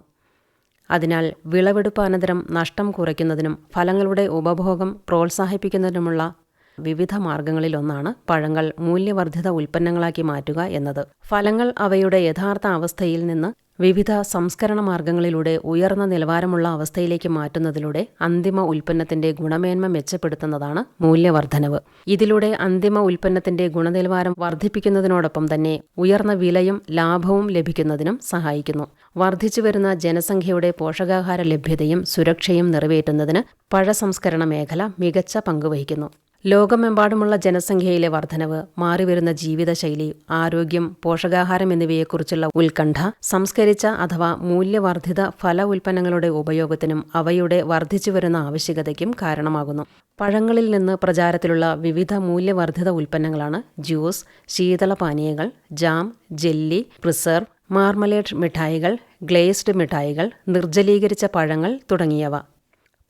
S12: അതിനാൽ വിളവെടുപ്പ് അനന്തരം നഷ്ടം കുറയ്ക്കുന്നതിനും ഫലങ്ങളുടെ ഉപഭോഗം പ്രോത്സാഹിപ്പിക്കുന്നതിനുമുള്ള വിവിധ മാർഗങ്ങളിലൊന്നാണ് പഴങ്ങൾ മൂല്യവർദ്ധിത ഉൽപ്പന്നങ്ങളാക്കി മാറ്റുക എന്നത്. ഫലങ്ങൾ അവയുടെ യഥാർത്ഥ അവസ്ഥയിൽ നിന്ന് വിവിധ സംസ്കരണ മാർഗങ്ങളിലൂടെ ഉയർന്ന നിലവാരമുള്ള അവസ്ഥയിലേക്ക് മാറ്റുന്നതിലൂടെ അന്തിമ ഉൽപ്പന്നത്തിന്റെ ഗുണമേന്മ മെച്ചപ്പെടുത്തുന്നതാണ് മൂല്യവർദ്ധനവ്. ഇതിലൂടെ അന്തിമ ഉൽപ്പന്നത്തിന്റെ ഗുണനിലവാരം വർദ്ധിപ്പിക്കുന്നതിനോടൊപ്പം തന്നെ ഉയർന്ന വിലയും ലാഭവും ലഭിക്കുന്നതിനും സഹായിക്കുന്നു. വർദ്ധിച്ചുവരുന്ന ജനസംഖ്യയുടെ പോഷകാഹാര ലഭ്യതയും സുരക്ഷയും നിറവേറ്റുന്നതിന് പഴസംസ്കരണ മേഖല മികച്ച പങ്കുവഹിക്കുന്നു. ലോകമെമ്പാടുമുള്ള ജനസംഖ്യയിലെ വർധനവ്, മാറിവരുന്ന ജീവിതശൈലി, ആരോഗ്യം, പോഷകാഹാരം എന്നിവയെക്കുറിച്ചുള്ള ഉത്കണ്ഠ, സംസ്കരിച്ച അഥവാ മൂല്യവർദ്ധിത ഫല ഉൽപ്പന്നങ്ങളുടെ ഉപയോഗത്തിനും അവയുടെ വർദ്ധിച്ചുവരുന്ന ആവശ്യകതയ്ക്കും കാരണമാകുന്നു. പഴങ്ങളിൽ നിന്ന് പ്രചാരത്തിലുള്ള വിവിധ മൂല്യവർദ്ധിത ഉൽപ്പന്നങ്ങളാണ് ജ്യൂസ്, ശീതളപാനീയങ്ങൾ, ജാം, ജെല്ലി, പ്രിസർവ്, മാർമലേഡ് മിഠായികൾ, ഗ്ലേസ്ഡ് മിഠായികൾ, നിർജ്ജലീകരിച്ച പഴങ്ങൾ തുടങ്ങിയവ.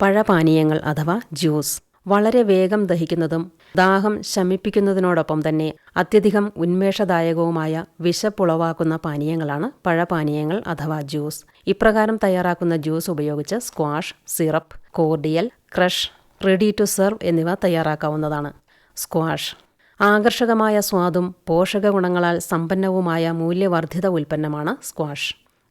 S12: പഴപാനീയങ്ങൾ അഥവാ ജ്യൂസ് വളരെ വേഗം ദഹിക്കുന്നതും ദാഹം ശമിപ്പിക്കുന്നതിനോടൊപ്പം തന്നെ അത്യധികം ഉന്മേഷദായകവുമായ വിശപ്പുളവാക്കുന്ന പാനീയങ്ങളാണ് പഴപാനീയങ്ങൾ അഥവാ ജ്യൂസ്. ഇപ്രകാരം തയ്യാറാക്കുന്ന ജ്യൂസ് ഉപയോഗിച്ച് squash, syrup, cordial, crush, ready to serve എന്നിവ തയ്യാറാക്കാവുന്നതാണ്. സ്ക്വാഷ് ആകർഷകമായ സ്വാദും പോഷകഗുണങ്ങളാൽ സമ്പന്നവുമായ മൂല്യവർദ്ധിത ഉൽപ്പന്നമാണ് സ്ക്വാഷ്.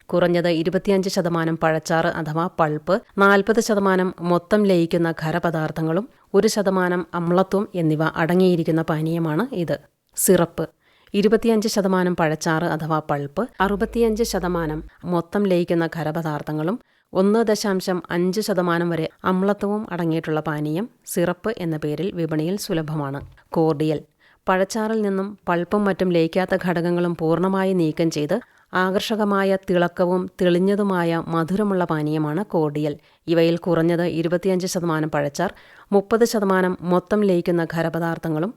S12: കുറഞ്ഞത് 25% പഴച്ചാറ് അഥവാ പൾപ്പ്, 40% മൊത്തം ലയിക്കുന്ന ഖരപദാർത്ഥങ്ങളും 1% അമ്ലത്വം എന്നിവ അടങ്ങിയിരിക്കുന്ന പാനീയമാണ് ഇത്. സിറപ്പ് 25% പഴച്ചാറ് അഥവാ പൾപ്പ്, 65% മൊത്തം ലയിക്കുന്ന ഖരപദാർത്ഥങ്ങളും 1.5% വരെ അമ്ലത്വവും അടങ്ങിയിട്ടുള്ള പാനീയം സിറപ്പ് എന്ന പേരിൽ വിപണിയിൽ സുലഭമാണ്. കോർഡിയൽ പഴച്ചാറിൽ നിന്നും പൾപ്പും മറ്റും ലയിക്കാത്ത ഘടകങ്ങളും പൂർണ്ണമായി നീക്കം ചെയ്ത് ആകർഷകമായ തിളക്കവും തെളിഞ്ഞതുമായ മധുരമുള്ള പാനീയമാണ് കോർഡിയൽ. ഇവയിൽ കുറഞ്ഞത് 25% പഴച്ചാർ, 30% മൊത്തം ലയിക്കുന്ന ഖരപദാർത്ഥങ്ങളും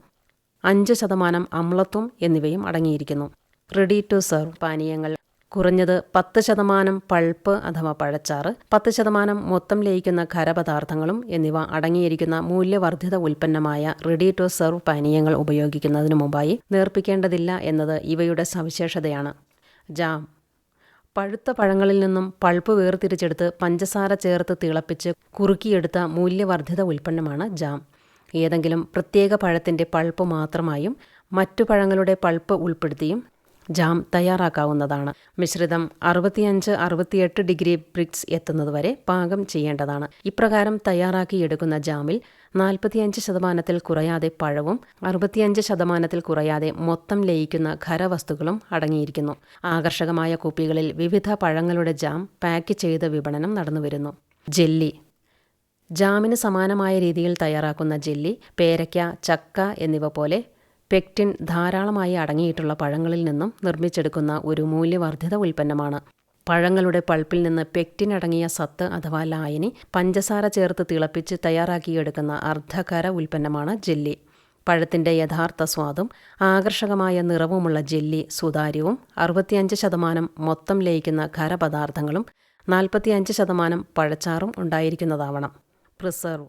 S12: 5% അമ്ലത്വം എന്നിവയും അടങ്ങിയിരിക്കുന്നു. റെഡി ടു സെർവ് പാനീയങ്ങൾ കുറഞ്ഞത് 10% പൾപ്പ് അഥവാ പഴച്ചാറ്, 10% മൊത്തം ലയിക്കുന്ന ഖരപദാർത്ഥങ്ങളും എന്നിവ അടങ്ങിയിരിക്കുന്ന മൂല്യവർദ്ധിത ഉൽപ്പന്നമായ റെഡി ടു സെർവ് പാനീയങ്ങൾ ഉപയോഗിക്കുന്നതിനു മുമ്പായി നേർപ്പിക്കേണ്ടതില്ല എന്നത് ഇവയുടെ സവിശേഷതയാണ്. ജാം പഴുത്ത പഴങ്ങളിൽ നിന്നും പൾപ്പ് വേർതിരിച്ചെടുത്ത് പഞ്ചസാര ചേർത്ത് തിളപ്പിച്ച് കുറുക്കിയെടുത്ത മൂല്യവർദ്ധിത ഉൽപ്പന്നമാണ് ജാം. ഏതെങ്കിലും പ്രത്യേക പഴത്തിൻ്റെ പൾപ്പ് മാത്രമായും മറ്റു പഴങ്ങളുടെ പൾപ്പ് ഉൾപ്പെടുത്തിയും ജാം തയ്യാറാക്കാവുന്നതാണ്. മിശ്രിതം 65-68 ഡിഗ്രി ബ്രിക്സ് എത്തുന്നതുവരെ പാകം ചെയ്യേണ്ടതാണ്. ഇപ്രകാരം തയ്യാറാക്കിയെടുക്കുന്ന ജാമിൽ 45% കുറയാതെ പഴവും 65% കുറയാതെ മൊത്തം ലയിക്കുന്ന ഖരവസ്തുക്കളും അടങ്ങിയിരിക്കുന്നു. ആകർഷകമായ കുപ്പികളിൽ വിവിധ പഴങ്ങളുടെ ജാം പാക്ക് ചെയ്ത് വിപണനം നടന്നുവരുന്നു. ജെല്ലി. ജാമിന് സമാനമായ രീതിയിൽ തയ്യാറാക്കുന്ന ജെല്ലി പേരയ്ക്ക, ചക്ക എന്നിവ പോലെ പെക്റ്റിൻ ധാരാളമായി അടങ്ങിയിട്ടുള്ള പഴങ്ങളിൽ നിന്നും നിർമ്മിച്ചെടുക്കുന്ന ഒരു മൂല്യവർദ്ധിത ഉൽപ്പന്നമാണ്. പഴങ്ങളുടെ പൾപ്പിൽ നിന്ന് പെക്റ്റിൻ അടങ്ങിയ സത്ത് അഥവാ ലായനി പഞ്ചസാര ചേർത്ത് തിളപ്പിച്ച് തയ്യാറാക്കിയെടുക്കുന്ന അർദ്ധഖര ഉൽപ്പന്നമാണ് ജെല്ലി. പഴത്തിൻ്റെ യഥാർത്ഥ സ്വാദും ആകർഷകമായ നിറവുമുള്ള ജെല്ലി സുതാര്യവും 65% മൊത്തം ലയിക്കുന്ന ഖരപദാർത്ഥങ്ങളും 45% പഴച്ചാറും ഉണ്ടായിരിക്കുന്നതാവണം. പ്രിസർവ്.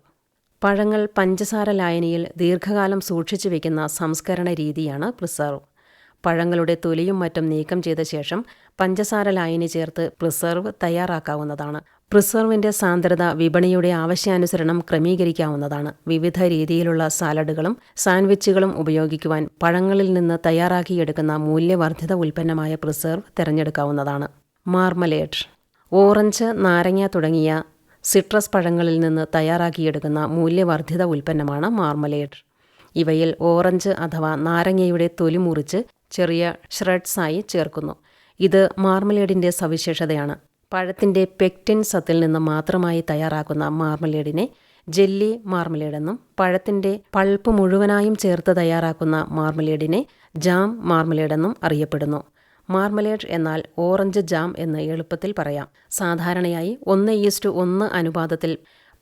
S12: പഴങ്ങൾ പഞ്ചസാര ലായനിയിൽ ദീർഘകാലം സൂക്ഷിച്ചു വയ്ക്കുന്ന സംസ്കരണ രീതിയാണ് പ്രിസർവ്. പഴങ്ങളുടെ തൊലിയും മറ്റും നീക്കം ചെയ്ത ശേഷം പഞ്ചസാര ലായനി ചേർത്ത് പ്രിസർവ് തയ്യാറാക്കാവുന്നതാണ്. പ്രിസർവിൻ്റെ സാന്ദ്രത വിപണിയുടെ ആവശ്യാനുസരണം ക്രമീകരിക്കാവുന്നതാണ്. വിവിധ രീതിയിലുള്ള സാലഡുകളും സാൻഡ്വിച്ചുകളും ഉപയോഗിക്കുവാൻ പഴങ്ങളിൽ നിന്ന് തയ്യാറാക്കിയെടുക്കുന്ന മൂല്യവർദ്ധിത ഉൽപ്പന്നമായ പ്രിസർവ് തിരഞ്ഞെടുക്കാവുന്നതാണ്. മാർമലേഡ്. ഓറഞ്ച്, നാരങ്ങ തുടങ്ങിയ സിട്രസ് പഴങ്ങളിൽ നിന്ന് തയ്യാറാക്കിയെടുക്കുന്ന മൂല്യവർദ്ധിത ഉൽപ്പന്നമാണ് മാർമലേഡ്. ഇവയിൽ ഓറഞ്ച് അഥവാ നാരങ്ങയുടെ തൊലി മുറിച്ച് ചെറിയ ഷ്രെഡ്സായി ചേർക്കുന്നു. ഇത് മാർമലേഡിൻ്റെ സവിശേഷതയാണ്. പഴത്തിൻ്റെ പെക്റ്റിൻ സത്തിൽ നിന്ന് മാത്രമായി തയ്യാറാക്കുന്ന മാർമലേഡിനെ ജെല്ലി മാർമലേഡെന്നും പഴത്തിൻ്റെ പൾപ്പ് മുഴുവനായും ചേർത്ത് തയ്യാറാക്കുന്ന മാർമലേഡിനെ ജാം മാർമലേഡെന്നും അറിയപ്പെടുന്നു. മാർമലേഡ് എന്നാൽ ഓറഞ്ച് ജാം എന്ന് എളുപ്പത്തിൽ പറയാം. സാധാരണയായി 1:1 അനുപാതത്തിൽ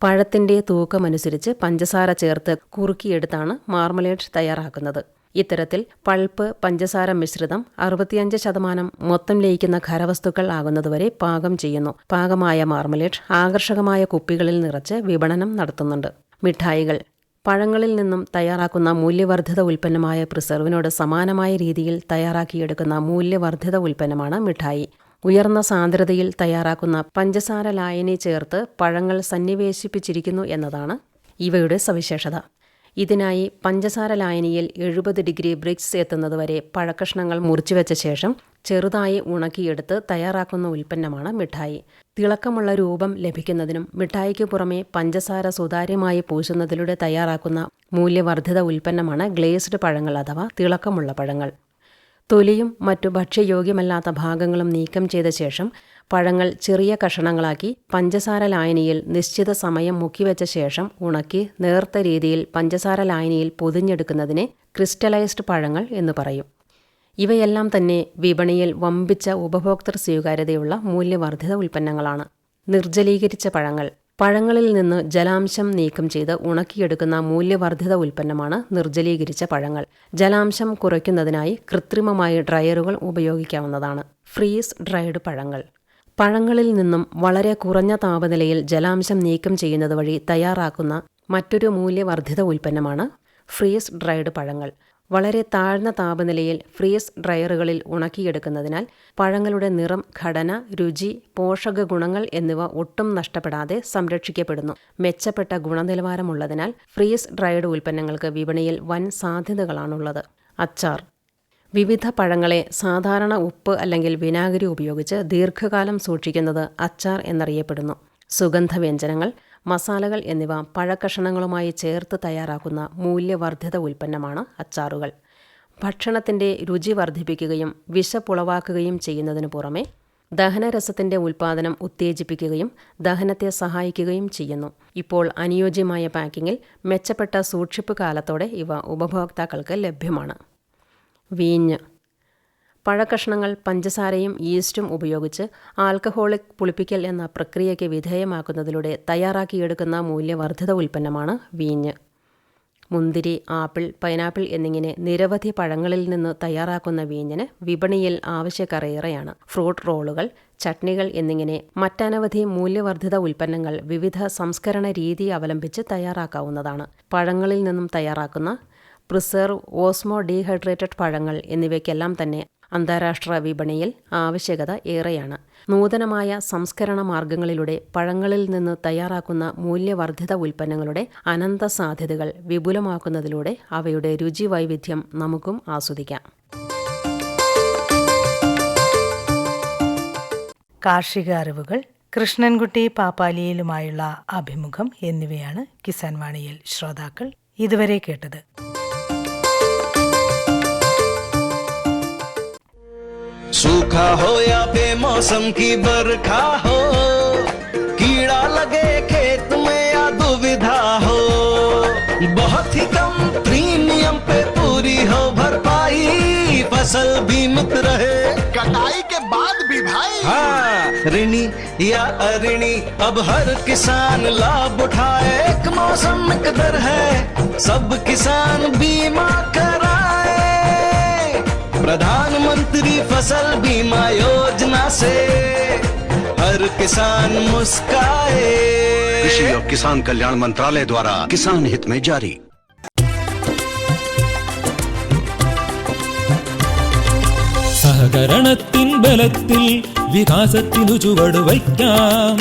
S12: പഴത്തിൻ്റെ തൂക്കമനുസരിച്ച് പഞ്ചസാര ചേർത്ത് കുറുക്കിയെടുത്താണ് മാർമലേഡ് തയ്യാറാക്കുന്നത്. ഇത്തരത്തിൽ പൾപ്പ് പഞ്ചസാര മിശ്രിതം 65% മൊത്തം ലയിക്കുന്ന ഖരവസ്തുക്കൾ ആകുന്നതുവരെ പാകം ചെയ്യുന്നു. പാകമായ മാർമലേഡ് ആകർഷകമായ കുപ്പികളിൽ നിറച്ച് വിപണനം നടത്തുന്നുണ്ട്. മിഠായികൾ. പഴങ്ങളിൽ നിന്നും തയ്യാറാക്കുന്ന മൂല്യവർദ്ധിത ഉൽപ്പന്നമായ പ്രിസർവിനോട് സമാനമായ രീതിയിൽ തയ്യാറാക്കിയെടുക്കുന്ന മൂല്യവർദ്ധിത ഉൽപ്പന്നമാണ് മിഠായി. ഉയർന്ന സാന്ദ്രതയിൽ തയ്യാറാക്കുന്ന പഞ്ചസാര ലായനി ചേർത്ത് പഴങ്ങൾ സന്നിവേശിപ്പിച്ചിരിക്കുന്നു എന്നതാണ് ഇവയുടെ സവിശേഷത. ഇതിനായി പഞ്ചസാര ലായനിയിൽ 70 ഡിഗ്രി ബ്രിക്സ് എത്തുന്നതുവരെ പഴക്കഷ്ണങ്ങൾ മുറിച്ചുവെച്ച ശേഷം ചെറുതായി ഉണക്കിയെടുത്ത് തയ്യാറാക്കുന്ന ഉൽപ്പന്നമാണ് മിഠായി. തിളക്കമുള്ള രൂപം ലഭിക്കുന്നതിനും മിഠായിക്ക് പുറമെ പഞ്ചസാര സുതാര്യമായി പൂശുന്നതിലൂടെ തയ്യാറാക്കുന്ന മൂല്യവർദ്ധിത ഉൽപ്പന്നമാണ് ഗ്ലേസ്ഡ് പഴങ്ങൾ അഥവാ തിളക്കമുള്ള പഴങ്ങൾ. തൊലിയും മറ്റു ഭക്ഷ്യയോഗ്യമല്ലാത്ത ഭാഗങ്ങളും നീക്കം ചെയ്ത ശേഷം പഴങ്ങൾ ചെറിയ കഷണങ്ങളാക്കി പഞ്ചസാര ലായനിയിൽ നിശ്ചിത സമയം മുക്കിവെച്ച ശേഷം ഉണക്കി നേർത്ത രീതിയിൽ പഞ്ചസാര ലായനിയിൽ പൊതിഞ്ഞെടുക്കുന്നതിനെ ക്രിസ്റ്റലൈസ്ഡ് പഴങ്ങൾ എന്ന് പറയും. ഇവയെല്ലാം തന്നെ വിപണിയിൽ വമ്പിച്ച ഉപഭോക്തൃ സ്വീകാര്യതയുള്ള മൂല്യവർദ്ധിത ഉൽപ്പന്നങ്ങളാണ്. നിർജ്ജലീകരിച്ച പഴങ്ങൾ. പഴങ്ങളിൽ നിന്ന് ജലാംശം നീക്കം ചെയ്ത് ഉണക്കിയെടുക്കുന്ന മൂല്യവർദ്ധിത ഉൽപ്പന്നമാണ് നിർജ്ജലീകരിച്ച പഴങ്ങൾ. ജലാംശം കുറയ്ക്കുന്നതിനായി കൃത്രിമമായി ഡ്രയറുകൾ ഉപയോഗിക്കാവുന്നതാണ്. ഫ്രീസ് ഡ്രൈഡ് പഴങ്ങൾ. പഴങ്ങളിൽ നിന്നും വളരെ കുറഞ്ഞ താപനിലയിൽ ജലാംശം നീക്കം ചെയ്യുന്നത് വഴി തയ്യാറാക്കുന്ന മറ്റൊരു മൂല്യവർദ്ധിത ഉൽപ്പന്നമാണ് ഫ്രീസ് ഡ്രൈഡ് പഴങ്ങൾ. വളരെ താഴ്ന്ന താപനിലയിൽ ഫ്രീസ് ഡ്രയറുകളിൽ ഉണക്കിയെടുക്കുന്നതിനാൽ പഴങ്ങളുടെ നിറം, ഘടന, രുചി, പോഷക ഗുണങ്ങൾ എന്നിവ ഒട്ടും നഷ്ടപ്പെടാതെ സംരക്ഷിക്കപ്പെടുന്നു. മെച്ചപ്പെട്ട ഗുണനിലവാരമുള്ളതിനാൽ ഫ്രീസ് ഡ്രൈഡ് ഉൽപ്പന്നങ്ങൾക്ക് വിപണിയിൽ വൻ സാധ്യതകളാണുള്ളത്. അച്ചാർ. വിവിധ പഴങ്ങളെ സാധാരണ ഉപ്പ് അല്ലെങ്കിൽ വിനാഗിരി ഉപയോഗിച്ച് ദീർഘകാലം സൂക്ഷിക്കുന്നത് അച്ചാർ എന്നറിയപ്പെടുന്നു. സുഗന്ധവ്യഞ്ജനങ്ങൾ, മസാലകൾ എന്നിവ പഴക്കഷണങ്ങളുമായി ചേർത്ത് തയ്യാറാക്കുന്ന മൂല്യവർദ്ധിത ഉൽപ്പന്നമാണ് അച്ചാറുകൾ. ഭക്ഷണത്തിൻ്റെ രുചി വർദ്ധിപ്പിക്കുകയും വിശപ്പുളവാക്കുകയും ചെയ്യുന്നതിനു പുറമെ ദഹനരസത്തിൻ്റെ ഉൽപ്പാദനം ഉത്തേജിപ്പിക്കുകയും ദഹനത്തെ സഹായിക്കുകയും ചെയ്യുന്നു. ഇപ്പോൾ അനുയോജ്യമായ പാക്കിങ്ങിൽ മെച്ചപ്പെട്ട സൂക്ഷിപ്പ് കാലത്തോടെ ഇവ ഉപഭോക്താക്കൾക്ക് ലഭ്യമാണ്. വീഞ്ഞ്. പഴക്കഷ്ണങ്ങൾ പഞ്ചസാരയും ഈസ്റ്റും ഉപയോഗിച്ച് ആൽക്കഹോളിക് പുളിപ്പിക്കൽ എന്ന പ്രക്രിയയ്ക്ക് വിധേയമാക്കുന്നതിലൂടെ തയ്യാറാക്കിയെടുക്കുന്ന മൂല്യവർദ്ധിത ഉൽപ്പന്നമാണ് വീഞ്ഞ്. മുന്തിരി, ആപ്പിൾ, പൈനാപ്പിൾ എന്നിങ്ങനെ നിരവധി പഴങ്ങളിൽ നിന്ന് തയ്യാറാക്കുന്ന വീഞ്ഞിന് വിപണിയിൽ ആവശ്യക്കാരേറെയാണ്. ഫ്രൂട്ട് റോളുകൾ, ചട്നികൾ എന്നിങ്ങനെ മറ്റനവധി മൂല്യവർദ്ധിത ഉൽപ്പന്നങ്ങൾ വിവിധ സംസ്കരണ രീതി അവലംബിച്ച് തയ്യാറാക്കാവുന്നതാണ്. പഴങ്ങളിൽ നിന്നും തയ്യാറാക്കുന്ന പ്രിസർവ്, ഓസ്മോ ഡീഹൈഡ്രേറ്റഡ് പഴങ്ങൾ എന്നിവയ്ക്കെല്ലാം തന്നെ അന്താരാഷ്ട്ര വിപണിയിൽ ആവശ്യകത ഏറെയാണ്. നൂതനമായ സംസ്കരണ മാർഗങ്ങളിലൂടെ പഴങ്ങളിൽ നിന്ന് തയ്യാറാക്കുന്ന മൂല്യവർദ്ധിത ഉൽപ്പന്നങ്ങളുടെ അനന്ത സാധ്യതകൾ വിപുലമാക്കുന്നതിലൂടെ അവയുടെ രുചി വൈവിധ്യം നമുക്കും ആസ്വദിക്കാം.
S1: കാർഷിക അറിവുകൾ, കൃഷ്ണൻകുട്ടി പാപ്പാലിയിലുമായുള്ള അഭിമുഖം എന്നിവയാണ് കിസാൻ വാണിയിൽ ശ്രോതാക്കൾ ഇതുവരെ കേട്ടത്.
S13: सूखा हो या बेमौसम की बरखा हो, कीड़ा लगे खेत में या दुविधा हो, बहुत ही कम प्रीमियम पे पूरी हो भरपाई, फसल बीमित रहे
S5: कटाई के बाद भी भाई।
S13: हाँ, ऋणी या अऋणी अब हर किसान लाभ उठाए, एक मौसम एक दर है, सब किसान बीमा कराए, प्रधानमंत्री फसल बीमा योजना से हर किसान मुस्काए।
S8: कृषि और किसान कल्याण मंत्रालय द्वारा किसान हित में जारी.
S14: സഹകരണത്തിൻ ബലത്തിൽ വികാസത്തിനു ചുവട് വയ്ക്കാം.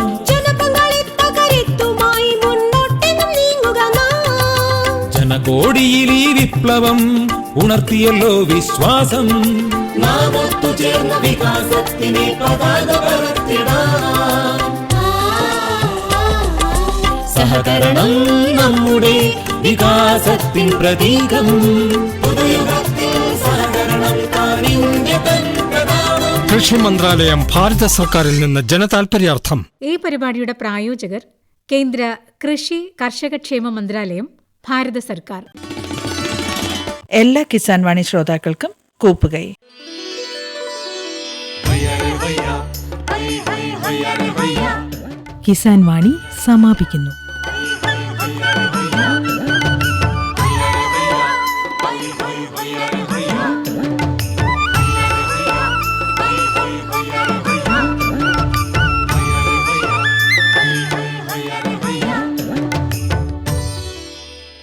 S14: ജനകോടിയിൽ ഈ വിപ്ലവം ഉണർത്തിയല്ലോ വിശ്വാസം. നാം ഒത്തുചേർന്ന വികാസത്തിനെ പതാക പറത്തിടാം. സഹകരണം നമ്മുടെ വികാസത്തിൻ പ്രതീകം.
S15: കൃഷി മന്ത്രാലയം, ഭാരത സർക്കാരിൽ നിന്ന് ജനതാൽപര്യാർത്ഥം.
S2: ഈ പരിപാടിയുടെ പ്രായോജകർ കേന്ദ്ര കൃഷി കർഷകക്ഷേമ മന്ത്രാലയം, ഭാരത സർക്കാർ.
S1: എല്ലാ കിസാൻ വാണി ശ്രോതാക്കൾക്കും കൂപ്പുകൈ. കിസാൻ വാണി സമാപിക്കുന്നു.